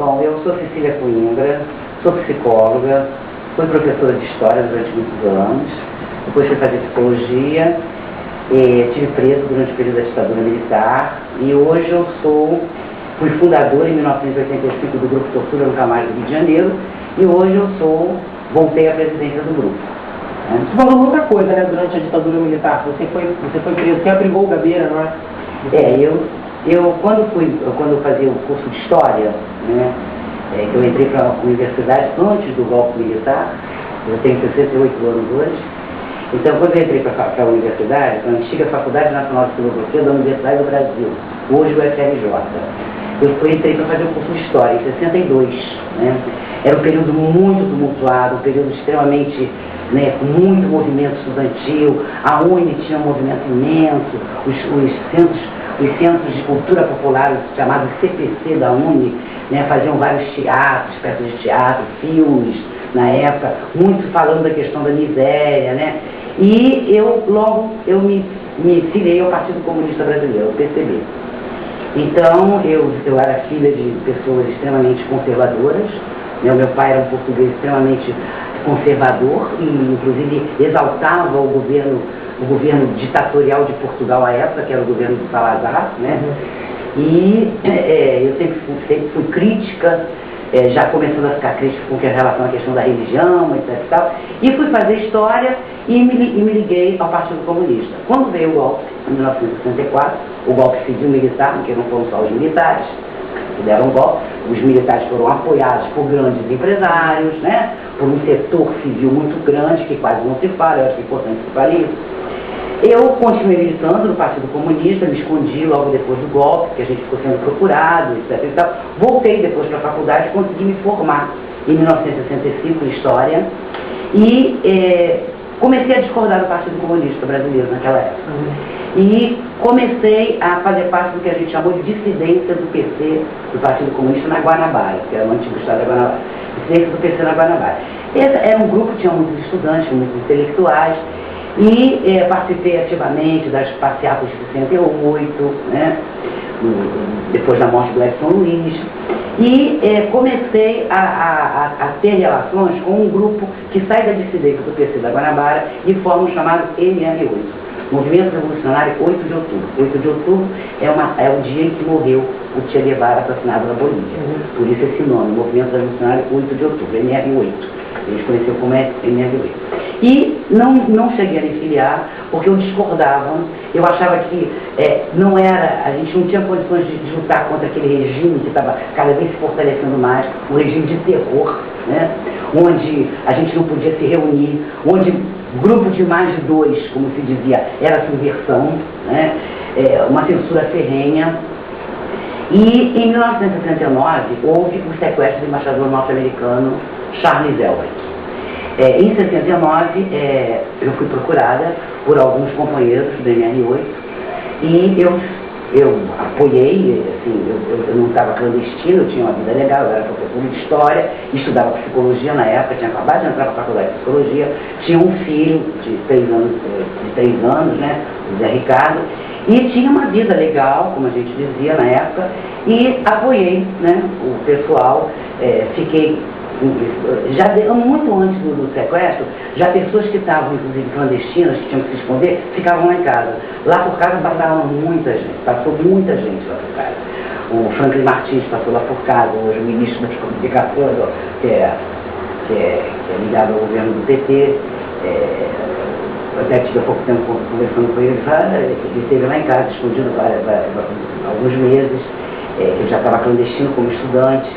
Bom, eu sou Cecília Coimbra, sou psicóloga, fui professora de História durante muitos anos, depois fui fazer Psicologia, tive preso durante o período da ditadura militar e hoje eu fui fundadora em 1985 do Grupo Tortura Nunca Mais do Rio de Janeiro e hoje voltei à presidência do grupo. Você falou outra coisa, né, durante a ditadura militar, você foi preso, você abrigou o Gabeira, não é? Quando eu fazia o curso de História, né, que eu entrei para a universidade antes do golpe militar, eu tenho 68 anos hoje, então quando eu entrei para a universidade, a antiga Faculdade Nacional de Filosofia da Universidade do Brasil, hoje o FRJ, eu entrei para fazer o curso de História em 62, né? Era um período muito tumultuado, um período extremamente, né, com muito movimento estudantil, a UNE tinha um movimento imenso, os centros de cultura popular, chamados CPC da UNE, né, faziam vários teatros, peças de teatro, filmes, na época, muito falando da questão da miséria, né? E logo eu me filiei ao Partido Comunista Brasileiro, o PCB. Então, eu era filha de pessoas extremamente conservadoras, né? O meu pai era um português extremamente conservador e, inclusive, exaltava o governo ditatorial de Portugal à época, que era o governo de Salazar, né? E eu sempre fui crítica, já começando a ficar crítica com relação à questão da religião, etc e tal, e fui fazer História e me liguei ao Partido Comunista. Quando veio o golpe, em 1964, o golpe civil-militar, porque não foram só os militares que deram o golpe, os militares foram apoiados por grandes empresários, né, por um setor civil muito grande, que quase não se fala, eu acho que é importante se falar isso. Eu continuei militando no Partido Comunista, me escondi logo depois do golpe, porque a gente ficou sendo procurado, etc e tal. Voltei depois para a faculdade, consegui me formar em 1965 em História e comecei a discordar do Partido Comunista Brasileiro naquela época. E comecei a fazer parte do que a gente chamou de dissidência do PC, do Partido Comunista na Guanabara, que era o antigo estado da Guanabara. Dissidência do PC na Guanabara. Esse era um grupo, tinha muitos estudantes, muitos intelectuais, e participei ativamente das passeatas de 68, né, depois da morte do Edson Luiz, e comecei a ter relações com um grupo que sai da dissidência do PC da Guanabara e forma o chamado MR8, Movimento Revolucionário 8 de Outubro. 8 de Outubro é o dia em que morreu o Che Guevara assassinado na Bolívia. Por isso esse nome, Movimento Revolucionário 8 de Outubro, MR8. Eles conheciam como MR8. E não cheguei a me filiar, porque eu discordava, eu achava que a gente não tinha condições de lutar contra aquele regime que estava cada vez se fortalecendo mais, um regime de terror, né, onde a gente não podia se reunir, onde grupo de mais de dois, como se dizia, era subversão, né, uma censura ferrenha. E em 1969 houve o sequestro do embaixador norte-americano Charles Elway. Em 69, eu fui procurada por alguns companheiros do MR8 e eu apoiei, assim, eu não estava clandestino, eu tinha uma vida legal, eu era professor de História, estudava Psicologia na época, tinha acabado de entrar para a Faculdade de Psicologia, tinha um filho de 3 anos, né, o Zé Ricardo, e tinha uma vida legal, como a gente dizia na época, e apoiei, né, o pessoal, fiquei já muito antes do sequestro, já pessoas que estavam, inclusive, clandestinas, que tinham que se esconder, ficavam lá em casa. Lá por casa passou muita gente lá por casa. O Franklin Martins passou lá por casa, hoje o ministro das Comunicações, que é ligado ao governo do PT, eu até tive há pouco tempo conversando com ele, ele esteve lá em casa, escondido alguns meses, eu já estava clandestino como estudante,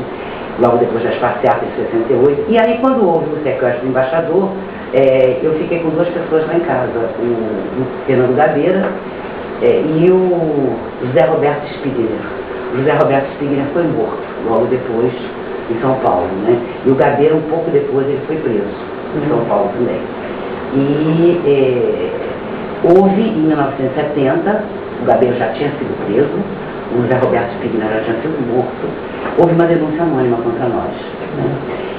logo depois das passeatas de 68, e aí quando houve o sequestro do embaixador, eu fiquei com 2 pessoas lá em casa, o Fernando Gabeira e o José Roberto Spigner. O José Roberto Spigner foi morto logo depois em São Paulo, né? E o Gabeira um pouco depois ele foi preso em São Paulo também. E houve em 1970, o Gabeira já tinha sido preso, o José Roberto Spigner já tinha sido morto, houve uma denúncia anônima contra nós, né?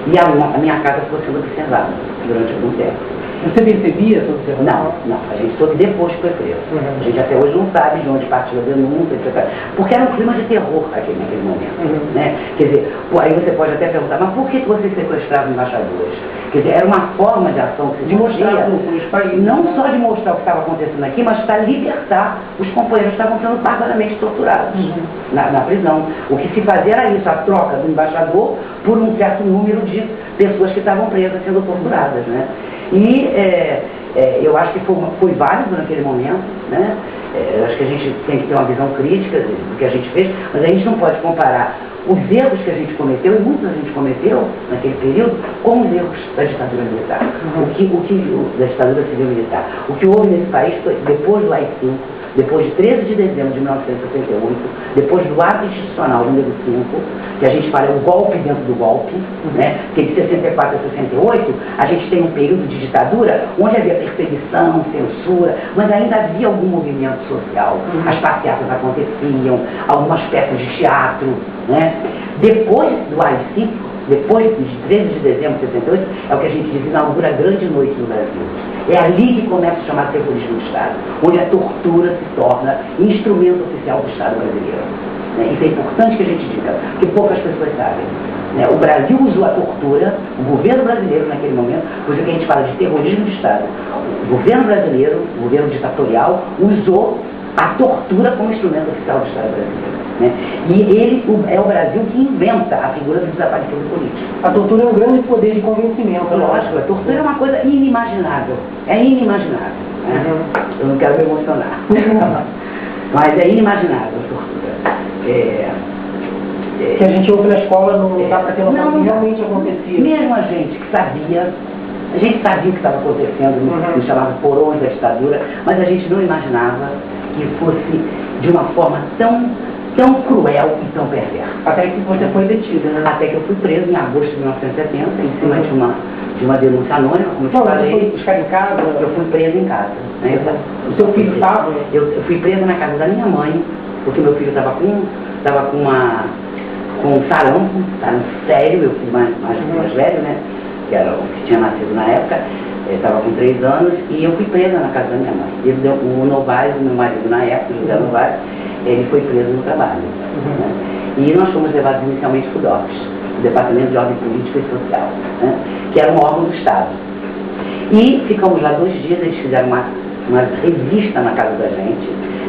E a minha casa ficou sendo observada. durante algum tempo. Você percebia essa observação? Não, a gente soube depois que foi preso. A gente até hoje não sabe de onde partiu a denúncia, etc. Porque era um clima de terror naquele momento. Né? Quer dizer, aí você pode até perguntar, mas por que você sequestrava embaixadores? Quer dizer, era uma forma de ação que se mostrar os países. Não só de mostrar o que estava acontecendo aqui, mas para libertar os companheiros que estavam sendo barbaramente torturados na prisão. O que se fazia era isso, a troca do embaixador por um certo número de pessoas que estavam presas sendo torturadas, né? E eu acho que foi válido naquele momento, né? Eu acho que a gente tem que ter uma visão crítica do que a gente fez, mas a gente não pode comparar os erros que a gente cometeu, e muitos a gente cometeu naquele período, com os erros da ditadura militar. Da ditadura civil militar. O que houve nesse país foi, depois do AI-5, depois de 13 de dezembro de 1968, depois do ato institucional número 5, que a gente fala é o golpe dentro do golpe, né? Porque de 64 a 68, a gente tem um período de ditadura onde havia perseguição, censura, mas ainda havia algum movimento social. As passeatas aconteciam, algumas peças de teatro, né? Depois do AI-5, depois de 13 de dezembro de 68, é o que a gente diz, inaugura a grande noite no Brasil. É ali que começa a chamar terrorismo do Estado, onde a tortura se torna instrumento oficial do Estado brasileiro. Né? Isso é importante que a gente diga, porque poucas pessoas sabem. Né? O Brasil usou a tortura, o governo brasileiro naquele momento, por isso que a gente fala de terrorismo de Estado. O governo brasileiro, o governo ditatorial, usou a tortura como instrumento oficial do Estado brasileiro. Né? E é o Brasil que inventa a figura do desaparecido político. A tortura é um grande poder de convencimento. Lógico, a tortura é uma coisa inimaginável. É inimaginável. Né? Eu não quero me emocionar. Mas é inimaginável a tortura. Que a gente ouve na escola não dá para ter noção que realmente acontecia. Mesmo a gente que sabia, a gente sabia o que estava acontecendo, nos chamava porões da ditadura, mas a gente não imaginava que fosse de uma forma tão cruel e tão perversa. Até que você foi detida, né? Até que eu fui preso em agosto de 1970, em cima de uma denúncia anônima, como eu te falei. Você foi buscar em casa? Eu fui preso em casa. Né? O seu filho estava? Eu fui preso na casa da minha mãe, porque meu filho estava com um sarampo sério, eu fui mais velho, né? Que era o que tinha nascido na época. Estava com 3 anos e eu fui presa na casa da minha mãe. O Novaes, meu marido na época, José Novaes, ele foi preso no trabalho. Né? E nós fomos levados inicialmente para o DOPS, o Departamento de Ordem Política e Social, né? Que era um órgão do Estado. E ficamos lá 2 dias, eles fizeram uma revista na casa da gente,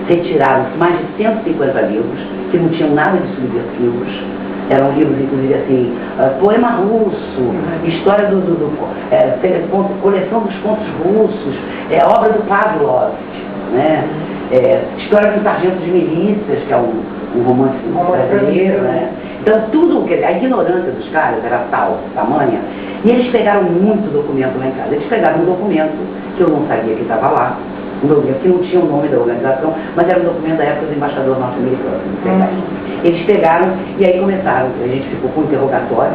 retiraram mais de 150 livros, que não tinham nada de subversivos. Eram livros, inclusive, assim, poema russo, história coleção dos contos russos, obra do Pavlov, né? História do Sargento de Milícias, que é um romance brasileiro, né? Então, tudo, a ignorância dos caras era tamanha, e eles pegaram muito documento lá em casa. Eles pegaram um documento que eu não sabia que estava lá, um documento que não tinha o nome da organização, mas era um documento da época do embaixador norte-americano. Eles pegaram e aí começaram. A gente ficou com um interrogatório,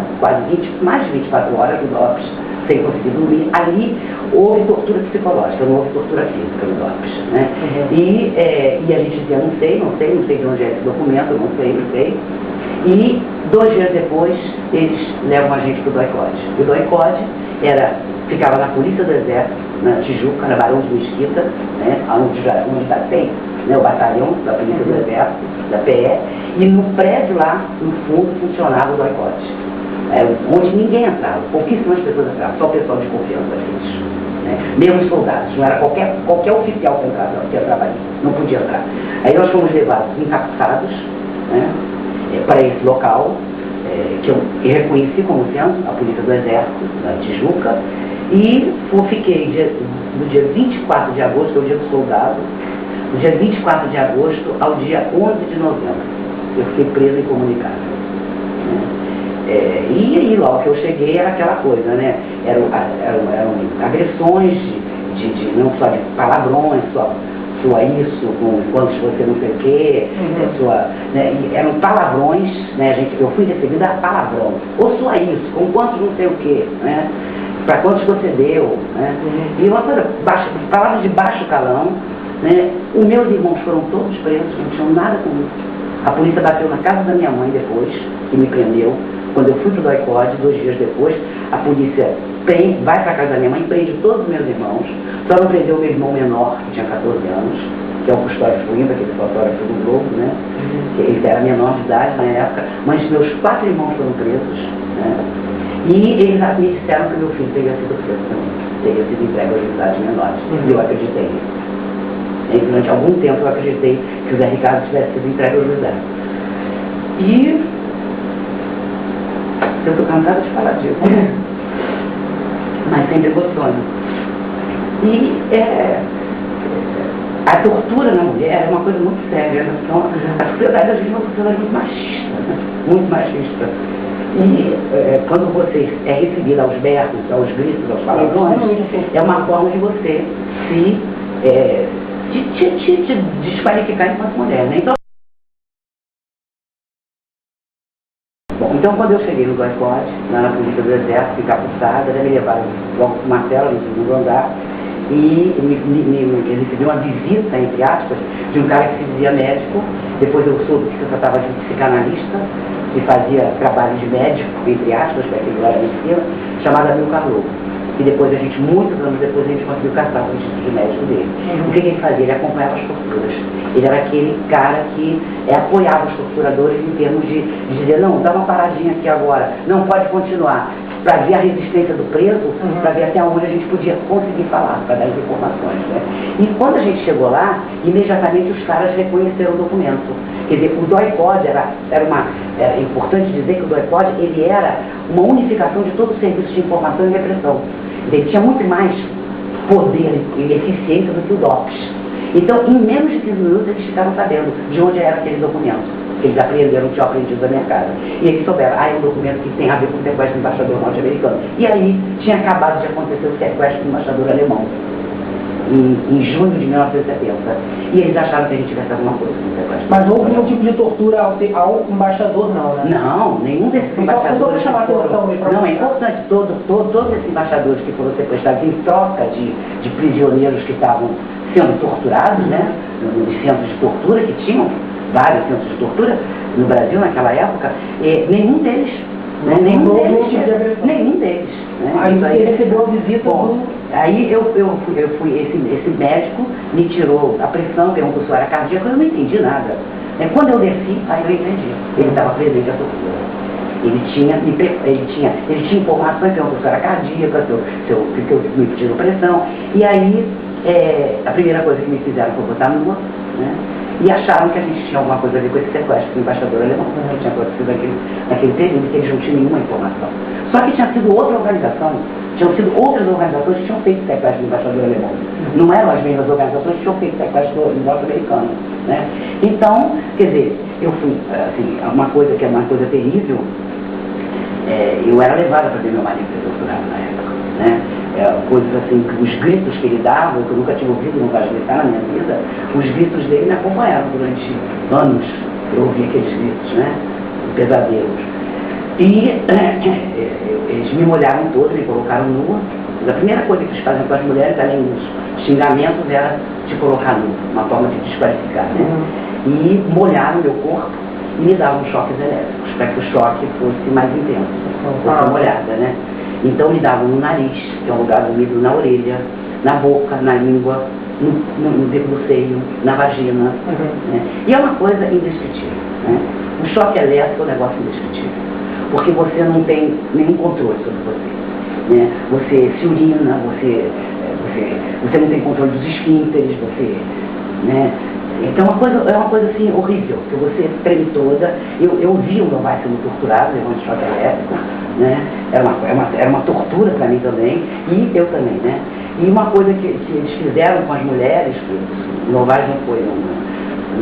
mais de 24 horas no DOPS, sem conseguir dormir. Ali houve tortura psicológica, não houve tortura física no DOPS. Né? E a gente dizia, não sei de onde é esse documento, não sei. E 2 dias depois, eles levam a gente para o DOI-CODE. O DOI-CODE ficava na Polícia do Exército, na Tijuca, na Barão de Mesquita, né, onde tem, né, o batalhão da Polícia do Exército, da PE, e no prédio lá, no fundo, funcionava o DOI-CODE, onde ninguém entrava, pouquíssimas pessoas entravam, só o pessoal de confiança deles, né, mesmo os soldados, não era qualquer oficial que entrava ali, não podia entrar. Aí nós fomos levados encapuçados, né, para esse local, que eu reconheci como sendo a Polícia do Exército, da Tijuca, e fiquei do dia 24 de agosto, que é o dia do soldado, do dia 24 de agosto ao dia 11 de novembro. Eu fiquei preso e incomunicável. E aí, logo que eu cheguei, era aquela coisa, né? Eram agressões não só de palavrões, sua isso, com quantos você não sei o quê, eram palavrões, né, eu fui recebida a palavrão, ou sua isso, com quantos não sei o quê, né, para quantos você deu, né, e uma coisa, palavras de baixo calão, né, os meus irmãos foram todos presos, não tinham nada comigo. A polícia bateu na casa da minha mãe depois, que me prendeu, quando eu fui para o DOI-CODE, 2 dias depois, a polícia vai para casa da minha mãe, prende todos os meus irmãos, só não prendeu o meu irmão menor, que tinha 14 anos, que é o Custódio Fuimba, aquele fotógrafo do Globo, né? Ele era menor de idade na época, mas meus 4 irmãos foram presos, né? E eles me disseram que meu filho teria sido preso também, teria sido entregue às unidades menores. E eu acreditei nisso. E durante algum tempo eu acreditei que o Zé Ricardo tivesse sido entregue às unidades. E eu estou cansada de falar disso, mas sempre gostando. E a tortura na mulher é uma coisa muito séria, né? Então, a sociedade da gente é uma sociedade muito machista, né? Muito machista. E quando você é recebido aos berros, aos gritos, aos palavrões, é uma forma de você te desqualificar enquanto mulher, né? Então, quando eu cheguei no Doicode, lá na Polícia do Exército, ficar capuçada, me levaram logo para uma cela no segundo andar e ele recebi uma visita, entre aspas, de um cara que se dizia médico. Depois eu soube que se tratava de psicanalista, que fazia trabalho de médico, entre aspas, para aquele lugar da medicina, chamado Amilcar Lobo. E depois muitos anos depois, a gente conseguiu caçar o título de médico dele. O que ele fazia? Ele acompanhava as torturas. Ele era aquele cara que apoiava os torturadores em termos de dizer, não, dá uma paradinha aqui agora, não pode continuar, para ver a resistência do preso, para ver até onde a gente podia conseguir falar, para dar as informações, né? E quando a gente chegou lá, imediatamente os caras reconheceram o documento. Quer dizer, o DOI-CODE era importante dizer que o DOI-CODE, ele era uma unificação de todo o serviço de informação e repressão. Ele tinha muito mais poder e eficiência do que o DOPS. Então, em menos de 15 minutos, eles ficaram sabendo de onde era aquele documento. Que eles aprenderam, tinham aprendido da minha casa. E eles souberam, é um documento que tem a ver com o sequestro do embaixador norte-americano. E aí, tinha acabado de acontecer o sequestro do embaixador alemão. Em junho de 1970. E eles acharam que a gente tivesse alguma coisa com o sequestro. Mas houve nenhum tipo de tortura ao embaixador, não, né? Não, nenhum desses embaixadores. Não, é importante, todos esses embaixadores que foram sequestrados em troca de prisioneiros que estavam sendo torturados, né? Nos centros de tortura que tinham, vários centros de tortura no Brasil naquela época, nenhum deles. Né? Nenhum deles. Né? Aí ele recebeu a visita. Aí eu fui, esse médico me tirou a pressão, perguntou se eu era cardíaco, eu não entendi nada. Quando eu desci, aí eu entendi. Ele estava presente à tortura. Ele tinha informações, perguntou se eu era cardíaca, se eu me pediram pressão. E aí, a primeira coisa que me fizeram foi botar nua, né? E acharam que a gente tinha alguma coisa a ver com esse sequestro do embaixador alemão, que tinha acontecido naquele período, que eles não tinham nenhuma informação. Só que tinha sido outra organização, tinham sido outras organizações que tinham feito sequestro do embaixador alemão. Não eram as mesmas organizações que tinham feito sequestro do norte-americano, né? Então, quer dizer, eu fui, assim, uma coisa que é uma coisa terrível, eu era levada para ver meu marido ser torturado na época, né? Coisas assim, os gritos que ele dava, que eu nunca tinha ouvido, nunca gritar na minha vida, os gritos dele me acompanharam durante anos. Eu ouvi aqueles gritos, né? Pesadelos. E eles me molharam todo, me colocaram nua. A primeira coisa que eles fazem com as mulheres, além dos xingamentos, era te colocar nua, uma forma de desqualificar, né? E molharam meu corpo e me davam choques elétricos, para que o choque fosse mais intenso, fosse molhada, né? Então me davam no nariz, que é um lugar úmido, na orelha, na boca, na língua, no bico do seio, na vagina. Né? E é uma coisa indescritível. Né? O choque elétrico é um negócio indescritível, porque você não tem nenhum controle sobre você. Né? Você se urina, você não tem controle dos esfínteres, né? Então é uma coisa assim horrível, que você treme toda. Eu vi o meu pai sendo torturado, levando choque elétrico, né? Era uma tortura para mim também, e eu também, né? E uma coisa que eles fizeram com as mulheres, o Novaes não foi,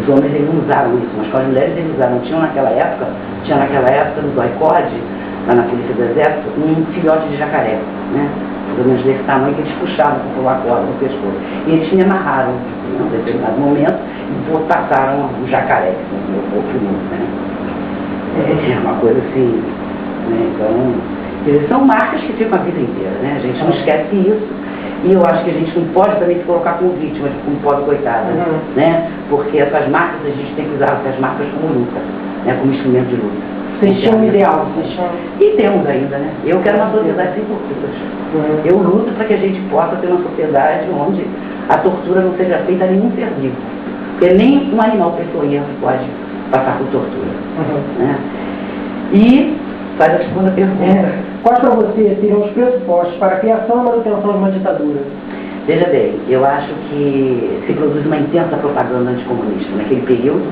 os homens eles não usaram isso, mas com as mulheres eles usaram. Tinha naquela época no DOI-CODE, lá na Polícia do Exército, um filhote de jacaré, né? Pelo menos desse tamanho, que eles puxavam por a corda no pescoço. E eles me amarraram em um determinado momento e passaram um jacaré no meu corpo nu, né? É uma coisa assim, né? Então, são marcas que ficam a vida inteira, né? A gente não esquece isso. E eu acho que a gente não pode também se colocar como vítima, como pobre coitada, né? Porque essas marcas, a gente tem que usar essas marcas como luta, né? Como instrumento de luta. Vocês tinham um ideal, vocês tinham... E temos ainda, né? Eu quero uma sociedade sem torturas. Eu luto para que a gente possa ter uma sociedade onde a tortura não seja feita a nenhum ser vivo. Porque nem um animal peçonhento pode passar por tortura. Né? E faz a segunda pergunta. Quais para você seriam os pressupostos para a criação e manutenção de uma ditadura? Veja bem, eu acho que se produz uma intensa propaganda anticomunista. Naquele período,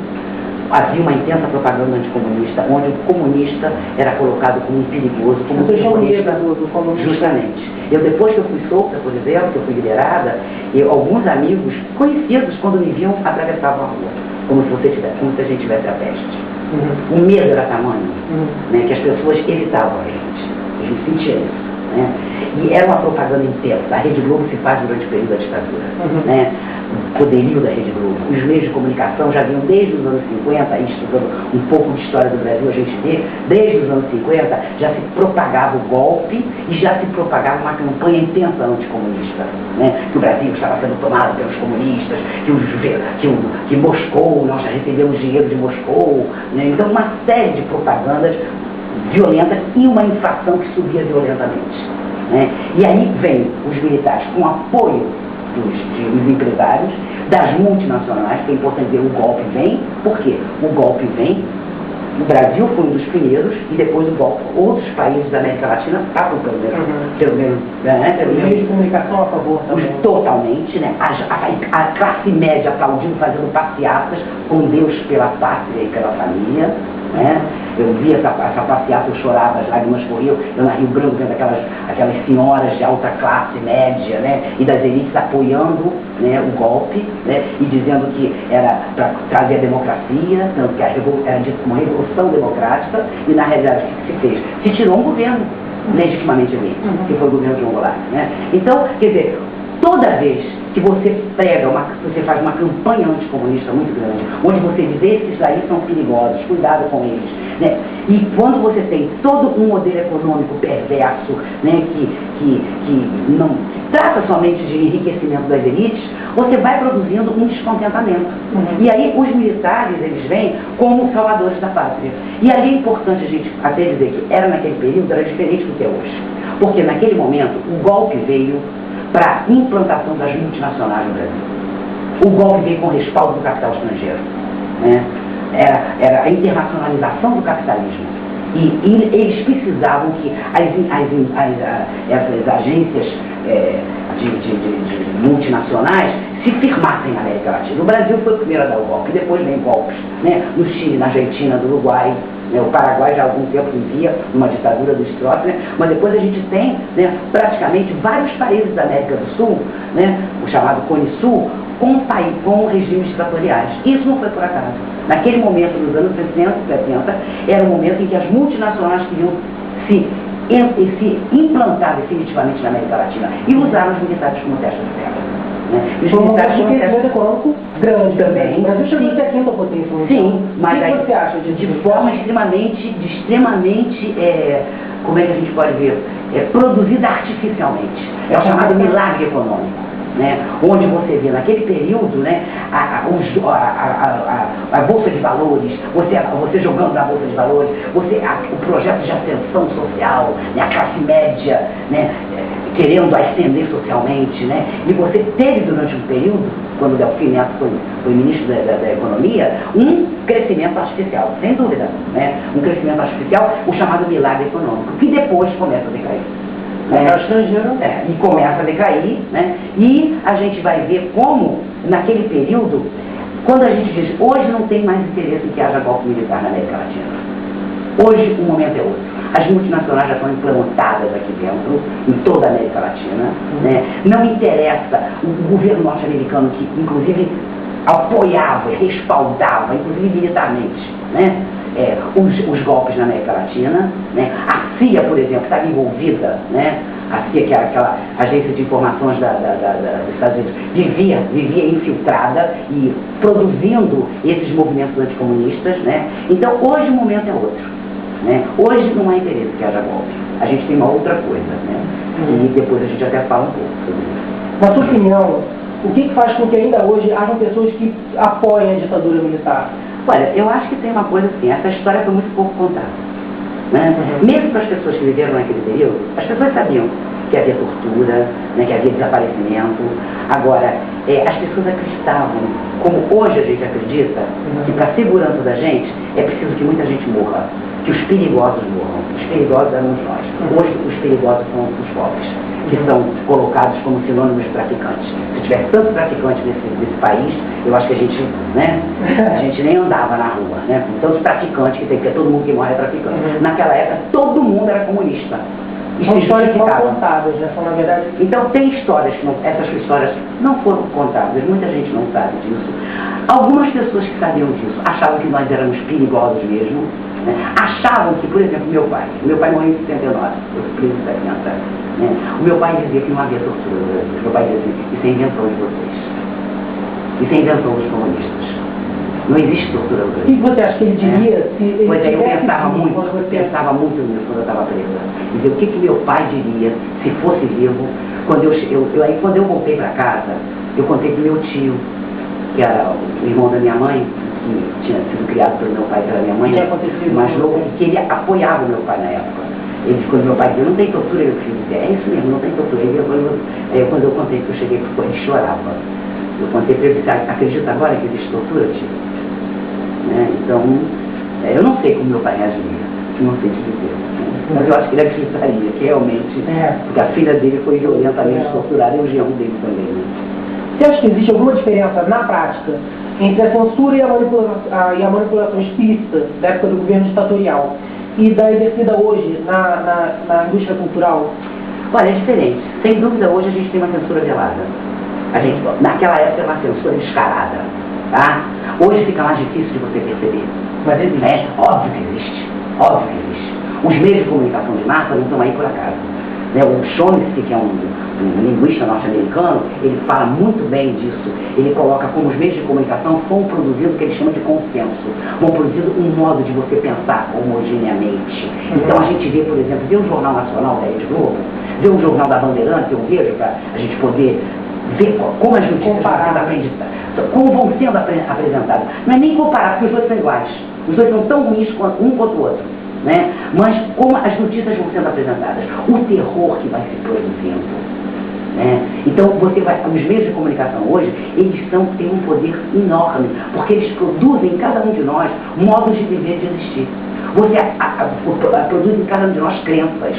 havia uma intensa propaganda anticomunista, onde o comunista era colocado como um perigoso, como um terrorista. Justamente. Depois que eu fui solta, por exemplo, que eu fui liberada, alguns amigos conhecidos, quando me viam, atravessavam a rua, como se a gente tivesse a peste. O medo era tamanho, né, que as pessoas evitavam a gente sentia isso. Né? E era uma propaganda intensa. A Rede Globo se faz durante o período da ditadura. Né? O poderio da Rede Globo. Os meios de comunicação já vinham desde os anos 50, aí estudando um pouco de história do Brasil, a gente vê, desde os anos 50, já se propagava o golpe e já se propagava uma campanha intensa anticomunista. Né? Que o Brasil estava sendo tomado pelos comunistas, que Moscou, nós já recebemos dinheiro de Moscou. Né? Então, uma série de propagandas violentas e uma inflação que subia violentamente. Né? E aí vem os militares com apoio dos empresários, das multinacionais, que é importante dizer, o golpe vem, por quê? O golpe vem, o Brasil foi um dos primeiros, e depois o golpe, outros países da América Latina passam pelo mesmo. Os meios de comunicação a favor também. Totalmente, né? A classe média aplaudindo, fazendo passeatas com Deus pela pátria e pela família. Né? Eu vi essa passeata, eu chorava, as lágrimas corriam, eu na Rio Branco vendo aquelas senhoras de alta classe média, né? E das elites apoiando, né, o golpe, né? E dizendo que era para trazer a democracia, tanto que era uma revolução democrática, e na realidade o que se fez? Se tirou um governo legitimamente eleito, que foi o governo de João Goulart. Né? Então, quer dizer, toda vez que você você faz uma campanha anticomunista muito grande, onde você diz, esses aí são perigosos, cuidado com eles, né? E quando você tem todo um modelo econômico perverso, né, que não trata somente de enriquecimento das elites, você vai produzindo um descontentamento. E aí os militares, eles vêm como salvadores da pátria. E aí é importante a gente até dizer que era naquele período, era diferente do que é hoje. Porque naquele momento o golpe veio para a implantação das multinacionais no Brasil. O golpe veio com respaldo do capital estrangeiro. Né? Era a internacionalização do capitalismo. E eles precisavam que essas agências de multinacionais se firmassem na América Latina. O Brasil foi o primeiro a dar o golpe, depois vem golpes, né? No Chile, na Argentina, no Uruguai. O Paraguai já há algum tempo vivia numa ditadura do Stroessner, mas depois a gente tem, né, praticamente vários países da América do Sul, né, o chamado Cone Sul, com regimes ditatoriais. Isso não foi por acaso. Naquele momento, nos anos 60 e 70, era o momento em que as multinacionais queriam se implantar definitivamente na América Latina e usaram os militares como testa de ferro. Os militares tinham um crescimento econômico grande também. O Brasil chegou a ser a quinta potência. Sim, mas o que você acha disso? De forma extremamente, como é que a gente pode ver? Produzida artificialmente. É o chamado milagre econômico. Né? Onde você vê naquele período, né, a Bolsa de Valores, você jogando na Bolsa de Valores, o projeto de ascensão social, né, a classe média, né, querendo ascender socialmente, né, e você teve durante um período, quando o Delfim Neto foi ministro da Economia, um crescimento artificial, sem dúvida, né, um crescimento artificial, o chamado milagre econômico, que depois começa a decair. E começa a decair, né? E a gente vai ver como, naquele período, quando a gente diz, hoje não tem mais interesse em que haja golpe militar na América Latina. Hoje o momento é outro. As multinacionais já estão implantadas aqui dentro, em toda a América Latina. Né? Não interessa o governo norte-americano, que inclusive apoiava, respaldava, inclusive militarmente, né? Os golpes na América Latina, né? A CIA, por exemplo, estava envolvida, né? A CIA, que é aquela agência de informações dos Estados Unidos, vivia infiltrada e produzindo esses movimentos anticomunistas, né? Então hoje o momento é outro, né? Hoje não há interesse que haja golpe, a gente tem uma outra coisa, né? E depois a gente até fala um pouco sobre isso. Na sua opinião, o que faz com que ainda hoje hajam pessoas que apoiem a ditadura militar? Olha, eu acho que tem uma coisa assim, essa história foi muito pouco contada. Né? Mesmo para as pessoas que viveram naquele período, as pessoas sabiam que havia tortura, né, que havia desaparecimento. Agora, as pessoas acreditavam, como hoje a gente acredita, que para a segurança da gente é preciso que muita gente morra, que os perigosos morram. Os perigosos éramos nós. Hoje os perigosos são os pobres, que são colocados como sinônimos de traficantes. Se tivesse tanto traficante nesse país, eu acho que a gente, né, a gente nem andava na rua, né, com tantos traficantes que tem que ter, todo mundo que morre é traficante. Naquela época todo mundo era comunista. São histórias mal contadas, né? São, na verdade... Então tem histórias que essas histórias não foram contadas, muita gente não sabe disso. Algumas pessoas que sabiam disso achavam que nós éramos perigosos mesmo, né? Achavam que, por exemplo, meu pai morreu em 69, eu fui preso em 70, né? O meu pai dizia que não havia tortura no Brasil. Meu pai dizia, isso é invenção de vocês, isso é invenção dos comunistas. Não existe tortura no O Brasil. que você acha que ele diria se ele Pois é, eu tivesse pensava muito nisso quando eu estava presa. Dizer, o que meu pai diria se fosse vivo, quando eu voltei para casa, eu contei para meu tio, que era o irmão da minha mãe, que tinha sido criado pelo meu pai, pela minha mãe, mais novo, que ele apoiava o meu pai na época. Ele, quando meu pai dizia, não tem tortura, eu dizia, é isso mesmo, não tem tortura. Quando eu contei que eu cheguei para ele, chorava. Eu contei para ele, acredita agora que existe tortura, tio? Né? Então, eu não sei como meu pai reagiria, não sei te dizer, né? Mas eu acho que ele acreditaria que realmente, porque a filha dele foi violentamente torturada e o genro dele também. Né? Você acha que existe alguma diferença na prática entre a censura e a manipulação explícita da época do governo ditatorial e da exercida hoje na indústria cultural? Olha, é diferente. Sem dúvida, hoje a gente tem uma censura velada. Naquela época era uma censura descarada. Tá? Hoje fica mais difícil de você perceber. Mas existe. É óbvio que existe. Óbvio que existe. Os meios de comunicação de massa não estão aí por acaso. Né? O Chomsky, que é um linguista norte-americano, ele fala muito bem disso. Ele coloca como os meios de comunicação vão produzindo o que ele chama de consenso. Vão produzindo um modo de você pensar homogeneamente. Então a gente vê, por exemplo, vê o Jornal Nacional da Rede Globo, vê o Jornal da Bandeirantes, eu vejo para a gente poder ver como as notícias vão sendo apresentadas, como vão sendo apresentadas. Não é nem comparar, porque os dois são iguais. Os dois são tão ruins um quanto o outro. Né? Mas como as notícias vão sendo apresentadas, o terror que vai se produzindo. Né? Então os meios de comunicação hoje, eles têm um poder enorme, porque eles produzem em cada um de nós modos de viver e de existir. Você produz em cada um de nós crenças.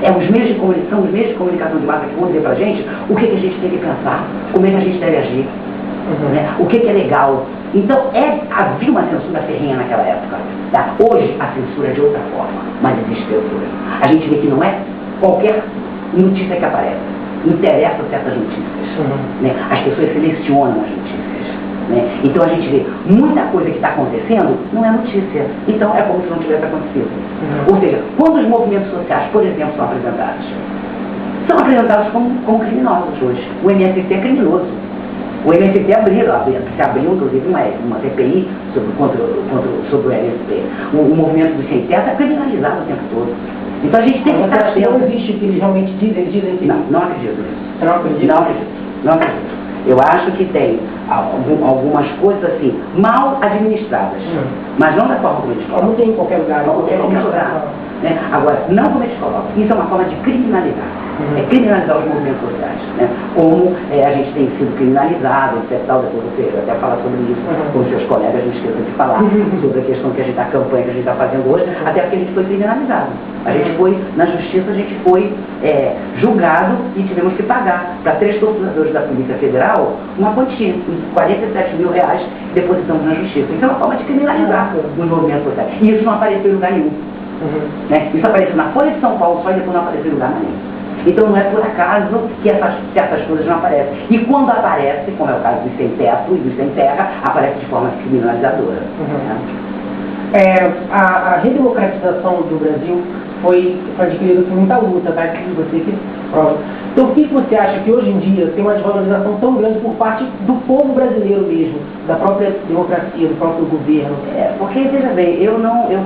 Os meios de comunicação de massa que vão dizer pra gente o que a gente tem que pensar, como é que a gente deve agir, né? O que é legal. Então havia uma censura ferrenha naquela época. Tá? Hoje a censura é de outra forma, mas existe censura. A gente vê que não é qualquer notícia que aparece. Interessa certas notícias. Né? As pessoas selecionam as notícias. Né? Então a gente vê muita coisa que está acontecendo, não é notícia. Então é como se não tivesse acontecido. Ou seja, quando os movimentos sociais, por exemplo, são apresentados como criminosos hoje. O MST é criminoso. O MST se abriu inclusive uma CPI sobre o MST. O movimento do sem teto é criminalizado o tempo todo. Então a gente tem que estar atento. Não existe o que eles realmente dizem que... Não acredito nisso. Você não acredita? Não acredito. Eu acho que tem algumas coisas assim, mal administradas, mas não da forma como eles colocam. Não tem em qualquer lugar. Não tem em qualquer lugar. Né? Agora, não como eles colocam. Isso é uma forma de criminalizar. É criminalizar os movimentos sociais. Né? Como a gente tem sido criminalizado, etc. Depois você até fala sobre isso com os seus colegas, não esqueçam de falar sobre a questão que a campanha que a gente está fazendo hoje, até porque a gente foi criminalizado. A gente foi, na justiça, a gente foi julgado e tivemos que pagar para 3 torturadores da Polícia Federal uma quantia, R$47 mil, depositamos na justiça. Isso é uma forma de criminalizar os movimentos sociais. E isso não apareceu em lugar nenhum. Né? Isso apareceu na Folha de São Paulo só e depois não apareceu em lugar nenhum. Então não é por acaso que certas coisas não aparecem. E quando aparece, como é o caso dos sem teto e dos sem terra, aparece de forma criminalizadora. Né? A redemocratização do Brasil foi adquirida com muita luta, tá? Você que prova. Então por que você acha que hoje em dia tem uma desvalorização tão grande por parte do povo brasileiro mesmo, da própria democracia, do próprio governo? Porque, veja bem, eu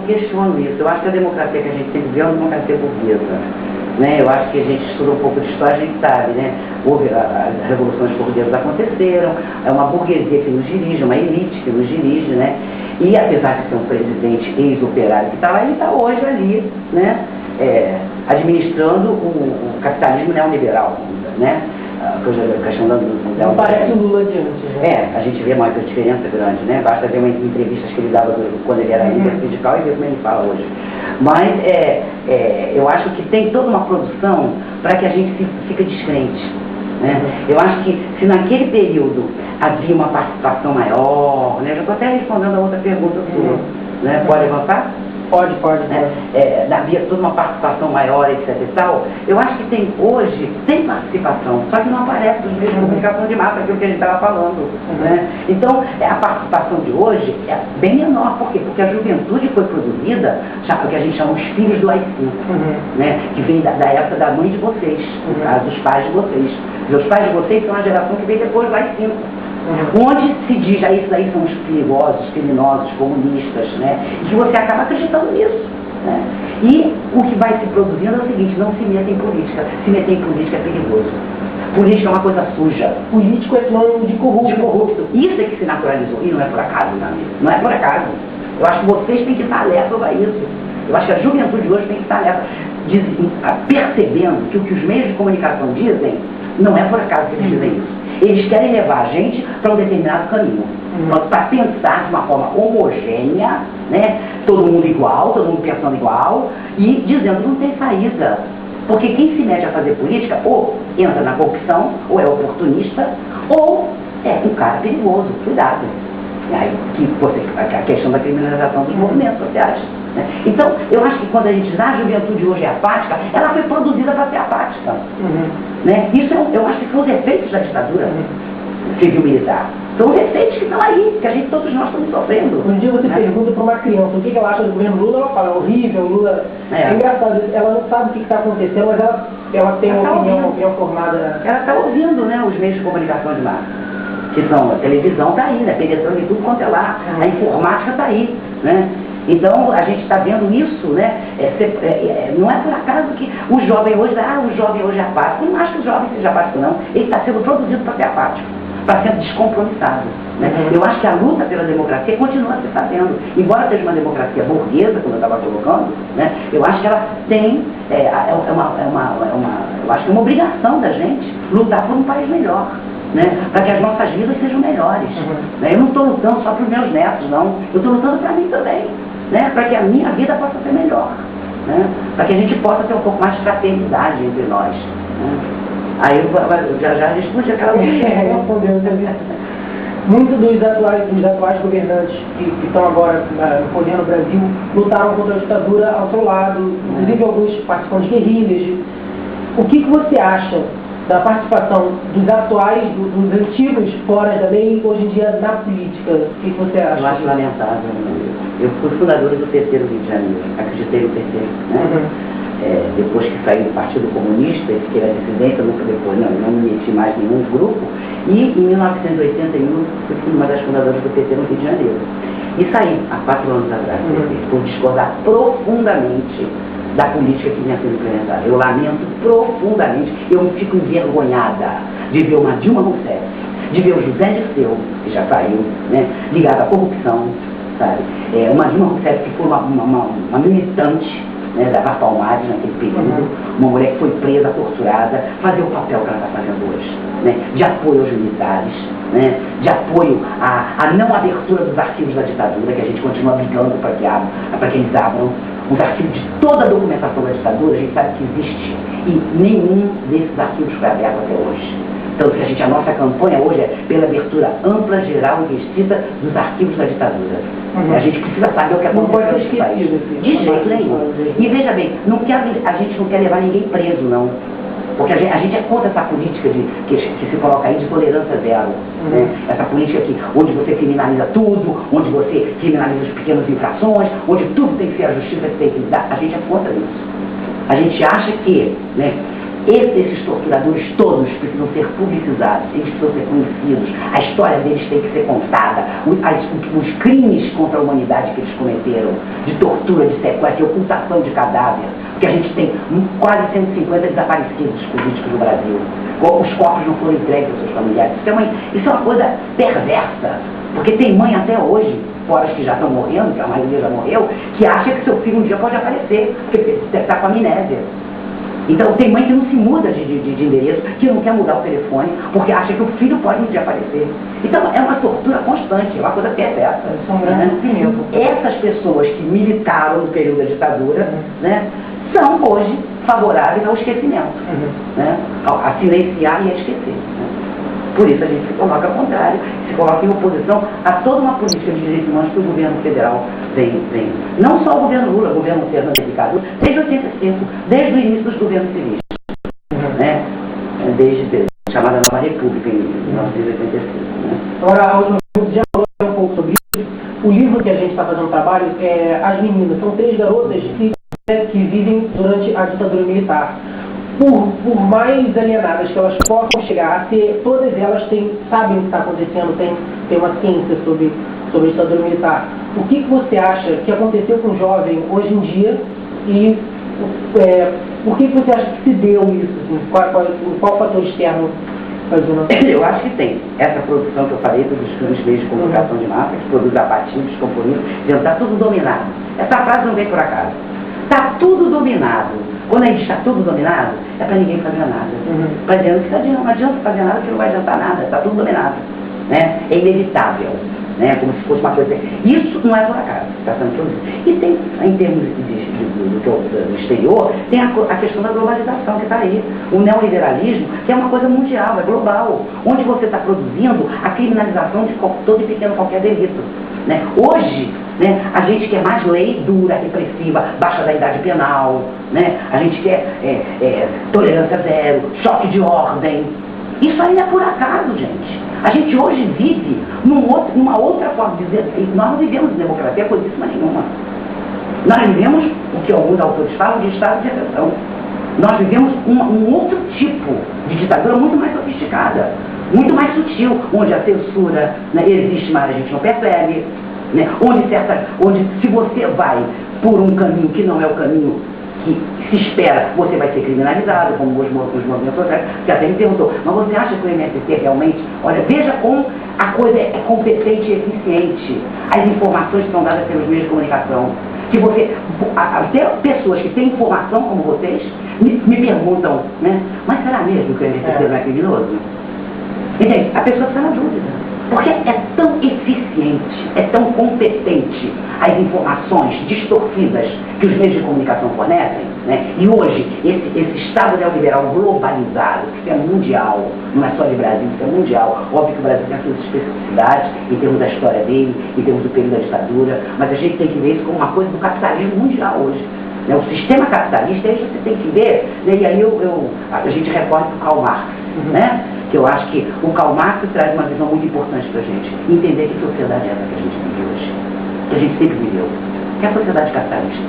questiono isso. Eu acho que a democracia que a gente tem que ver é uma democracia burguesa. Né? Eu acho que a gente estuda um pouco de história, a gente sabe, né? As revoluções burguesas aconteceram, é uma burguesia que nos dirige, uma elite que nos dirige, né? E apesar de ser um presidente ex-operário que está lá, ele está hoje ali, né, administrando o capitalismo neoliberal, né? A questão não parece o Lula de antes, né? A gente vê mais a diferença grande, né? Basta ver umas entrevistas que ele dava quando ele era líder sindical e ver como ele fala hoje. Mas eu acho que tem toda uma produção para que a gente fique descrente, né? Eu acho que se naquele período havia uma participação maior, né? Eu já estou até respondendo a outra pergunta sua, né? Pode avançar? Pode. Havia toda uma participação maior, etc e tal. Eu acho que hoje tem participação, só que não aparece nos meios de comunicação de massa, aquilo que a gente estava falando, né? Então, a participação de hoje é bem menor. Por quê? Porque a juventude foi produzida, o que a gente chama os filhos do AI-5, né? Que vem da época da mãe de vocês, no caso dos pais de vocês. Os pais de vocês são a geração que veio depois do AI-5. Onde se diz, isso aí são os perigosos, criminosos, comunistas, né? E que você acaba acreditando nisso, né? E o que vai se produzindo é o seguinte: não se meta em política. Se meter em política é perigoso. Política é uma coisa suja. Político é sinônimo de corrupto. Isso é que se naturalizou. E não é por acaso, meu amigo. Não é por acaso. Eu acho que vocês têm que estar alerta a isso. Eu acho que a juventude hoje tem que estar alerta, percebendo que o que os meios de comunicação dizem não é por acaso que eles dizem isso. Eles querem levar a gente para um determinado caminho, para pensar de uma forma homogênea, né? Todo mundo igual, todo mundo pensando igual, e dizendo que não tem saída. Porque quem se mete a fazer política ou entra na corrupção, ou é oportunista, ou é um cara perigoso. Cuidado. E aí, a questão da criminalização dos movimentos sociais. Né? Então, eu acho que quando a gente diz a juventude hoje é apática, ela foi produzida para ser apática. Né? Isso eu acho que são os efeitos da ditadura civil-militar. São os efeitos que estão aí, que todos nós estamos sofrendo. Um dia você pergunta para uma criança o que ela acha do governo Lula, ela fala, horrível, Lula... É engraçado, ela não sabe o que está acontecendo, mas ela tem uma opinião formada... Ela está ouvindo, né, os meios de comunicação de massa. Que são, a televisão está aí, né, penetrando em tudo quanto é lá, a informática está aí, né? Então, a gente está vendo isso, né? Não é por acaso que o jovem hoje é apático. Eu não acho que o jovem seja apático, não. Ele está sendo produzido para ser apático, para ser descompromissado. Né? Eu acho que a luta pela democracia continua se fazendo. Embora seja uma democracia burguesa, como eu estava colocando, né? Eu acho que ela tem, eu acho que é uma obrigação da gente lutar por um país melhor. Né, para que as nossas vidas sejam melhores. Né? Eu não estou lutando só para os meus netos, não. Eu estou lutando para mim também. Né? Para que a minha vida possa ser melhor. Né? Para que a gente possa ter um pouco mais de fraternidade entre nós. Né? Aí eu já respondi aquela pergunta. Muitos dos atuais governantes que estão agora no poder no Brasil lutaram contra a ditadura ao seu lado, inclusive alguns participam de guerrilhas. O que você acha da participação dos atuais, dos antigos fora da lei, hoje em dia na política? O que você acha? Eu acho lamentável. Eu fui fundadora do PT no Rio de Janeiro, acreditei no PT, né? Depois que saí do Partido Comunista, fiquei na dissidência, não me meti mais em nenhum grupo, e em 1981 fui uma das fundadoras do PT no Rio de Janeiro. E saí, há 4 anos atrás, por discordar profundamente da política que vinha sendo implementada. Eu lamento profundamente, eu fico envergonhada de ver uma Dilma Rousseff, de ver o José Dirceu, que já saiu, né, ligado à corrupção, sabe? Uma Dilma Rousseff que foi uma militante, né, da Palmares naquele período, uma mulher que foi presa, torturada, fazer o papel que ela está fazendo hoje, né, de apoio aos militares, né, de apoio à não abertura dos arquivos da ditadura, que a gente continua brigando para que eles abram. Os arquivos de toda a documentação da ditadura, a gente sabe que existe, e nenhum desses arquivos foi aberto até hoje. Tanto que a nossa campanha hoje é pela abertura ampla, geral e restrita dos arquivos da ditadura. A gente precisa saber o que aconteceu nesse país. De jeito nenhum. E veja bem, a gente não quer levar ninguém preso, não. Porque a gente é contra essa política que se coloca aí de tolerância zero. Né? Essa política onde você criminaliza tudo, onde você criminaliza as pequenas infrações, onde tudo tem que ser a justiça que tem que dar. A gente é contra isso. A gente acha que, né, esses torturadores todos precisam ser publicizados, eles precisam ser conhecidos, a história deles tem que ser contada, os crimes contra a humanidade que eles cometeram, de tortura, de sequestro, de ocultação de cadáver, porque a gente tem quase 150 desaparecidos políticos no Brasil. Os corpos não foram entregues aos seus familiares. Isso é uma coisa perversa. Porque tem mãe até hoje, fora as que já estão morrendo, que a maioria já morreu, que acha que seu filho um dia pode aparecer, porque está com amnésia. Então tem mãe que não se muda de endereço, que não quer mudar o telefone, porque acha que o filho pode um dia aparecer. Então é uma tortura constante, é uma coisa perversa. Essas pessoas que militaram no período da ditadura, né, são hoje favoráveis ao esquecimento, né, a silenciar e a esquecer. Né. Por isso a gente se coloca ao contrário, se coloca em oposição a toda uma política de direitos humanos que o governo federal vem. Não só o governo Lula, o governo Fernando Henrique Cardoso, desde 85, desde o início dos governos civis, né? Desde a chamada Nova República, em 1985. Né? Agora, já falou um pouco sobre isso. O livro que a gente está fazendo trabalho é As Meninas. São 3 garotas que vivem durante a ditadura militar. Por mais alienadas que elas possam chegar a ser, todas elas sabem o que está acontecendo, tem uma ciência sobre a ditadura militar. O que você acha que aconteceu com o jovem hoje em dia e por que você acha que se deu isso? Assim, qual fator externo fazendo? Eu acho que tem essa produção que eu falei dos meios de comunicação de massa, que produz apatia, descompromisso, dizendo que está tudo dominado. Essa frase não vem por acaso. Está tudo dominado. Quando a gente está tudo dominado, é para ninguém fazer nada. Para dizer que não adianta fazer nada, que não vai adiantar nada. Está tudo dominado. Né? É inevitável. Né? Como se fosse uma coisa. Isso não é por acaso. Está sendo produzido. E tem, em termos do exterior, tem a questão da globalização que está aí. O neoliberalismo, que é uma coisa mundial, é global. Onde você está produzindo a criminalização de todo e pequeno qualquer delito. Né? Hoje, né, a gente quer mais lei dura, repressiva, baixa da idade penal, né? A gente quer tolerância zero, choque de ordem. Isso aí é por acaso, gente. A gente hoje vive numa outra forma de dizer, nós não vivemos em democracia coisíssima nenhuma. Nós vivemos o que alguns autores falam de estado de exceção. Nós vivemos um outro tipo de ditadura muito mais sofisticada, muito mais sutil, onde a censura, né, existe, mas a gente não percebe, né, onde se você vai por um caminho que não é o caminho que se espera, você vai ser criminalizado, como os movimentos sociais, que até me perguntou, mas você acha que o MST realmente, olha, veja como a coisa é competente e eficiente, as informações que são dadas pelos meios de comunicação, que você, até pessoas que têm informação como vocês, me perguntam, né, mas será mesmo que o MST não é criminoso? Entende? A pessoa está na dúvida. Porque é tão eficiente, é tão competente as informações distorcidas que os meios de comunicação fornecem, né? E hoje, esse Estado neoliberal globalizado, que é mundial, não é só de Brasil, que é mundial. Óbvio que o Brasil tem as suas especificidades em termos da história dele, em termos do período da ditadura, mas a gente tem que ver isso como uma coisa do capitalismo mundial hoje. Né? O sistema capitalista, aí você tem que ver, né? E aí a gente recorre para o Karl Marx, né? Que eu acho que o Karl Marx traz uma visão muito importante para a gente. Entender que sociedade é essa que a gente vive hoje. Que a gente sempre viveu. Que é a sociedade capitalista.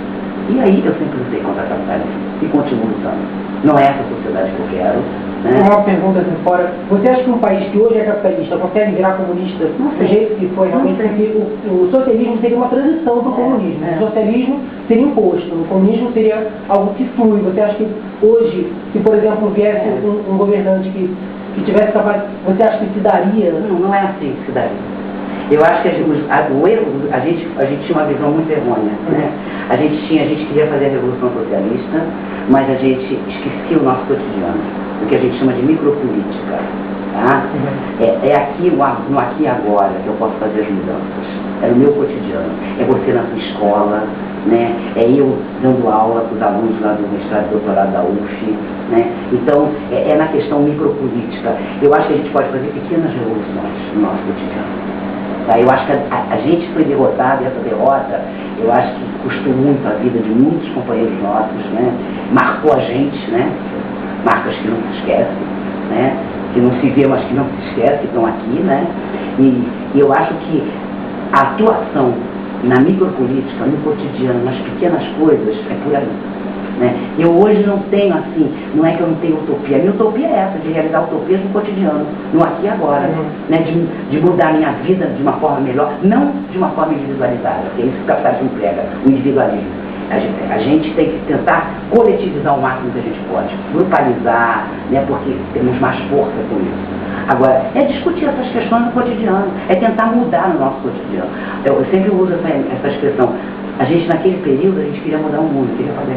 E aí eu sempre lutei contra a capitalismo. E continuo lutando. Não é essa sociedade que eu quero. Né? Uma pergunta assim fora. Você acha que um país que hoje é capitalista consegue virar comunista do jeito que foi realmente? Porque o socialismo seria uma transição para o comunismo. O socialismo seria imposto. O comunismo seria algo que flui. Você acha que hoje, se por exemplo viesse um governante que tivesse capaz, você acha que se daria? Não é assim que se daria. Eu acho que o erro, a gente tinha uma visão muito errônea, né? A gente queria fazer a Revolução Socialista, mas a gente esquecia o nosso cotidiano, o que a gente chama de micropolítica. Tá? É aqui, no aqui e agora que eu posso fazer as mudanças. É no meu cotidiano. É você na sua escola, né? É eu dando aula para os alunos lá do mestrado e doutorado da UF, né? Então, é na questão micropolítica. Eu acho que a gente pode fazer pequenas revoluções no nosso cotidiano. Tá? Eu acho que a gente foi derrotado, e essa derrota, eu acho que custou muito a vida de muitos companheiros nossos, né? Marcou a gente, né? Marcas que não se esquecem, né? Que não se vê, mas que não se esquece, que estão aqui, né? E eu acho que a atuação na micropolítica, no cotidiano, nas pequenas coisas, é por aí. Né? Eu hoje não tenho assim, não é que eu não tenho utopia. A minha utopia é essa, de realizar utopias no cotidiano, no aqui e agora. Né? De mudar a minha vida de uma forma melhor, não de uma forma individualizada, porque é isso que o capitalismo prega, o individualismo. A gente tem que tentar coletivizar o máximo que a gente pode, grupalizar, né, porque temos mais força com isso. Agora, é discutir essas questões no cotidiano, é tentar mudar no nosso cotidiano. Eu sempre uso essa expressão. A gente, naquele período, a gente queria mudar o mundo, queria fazer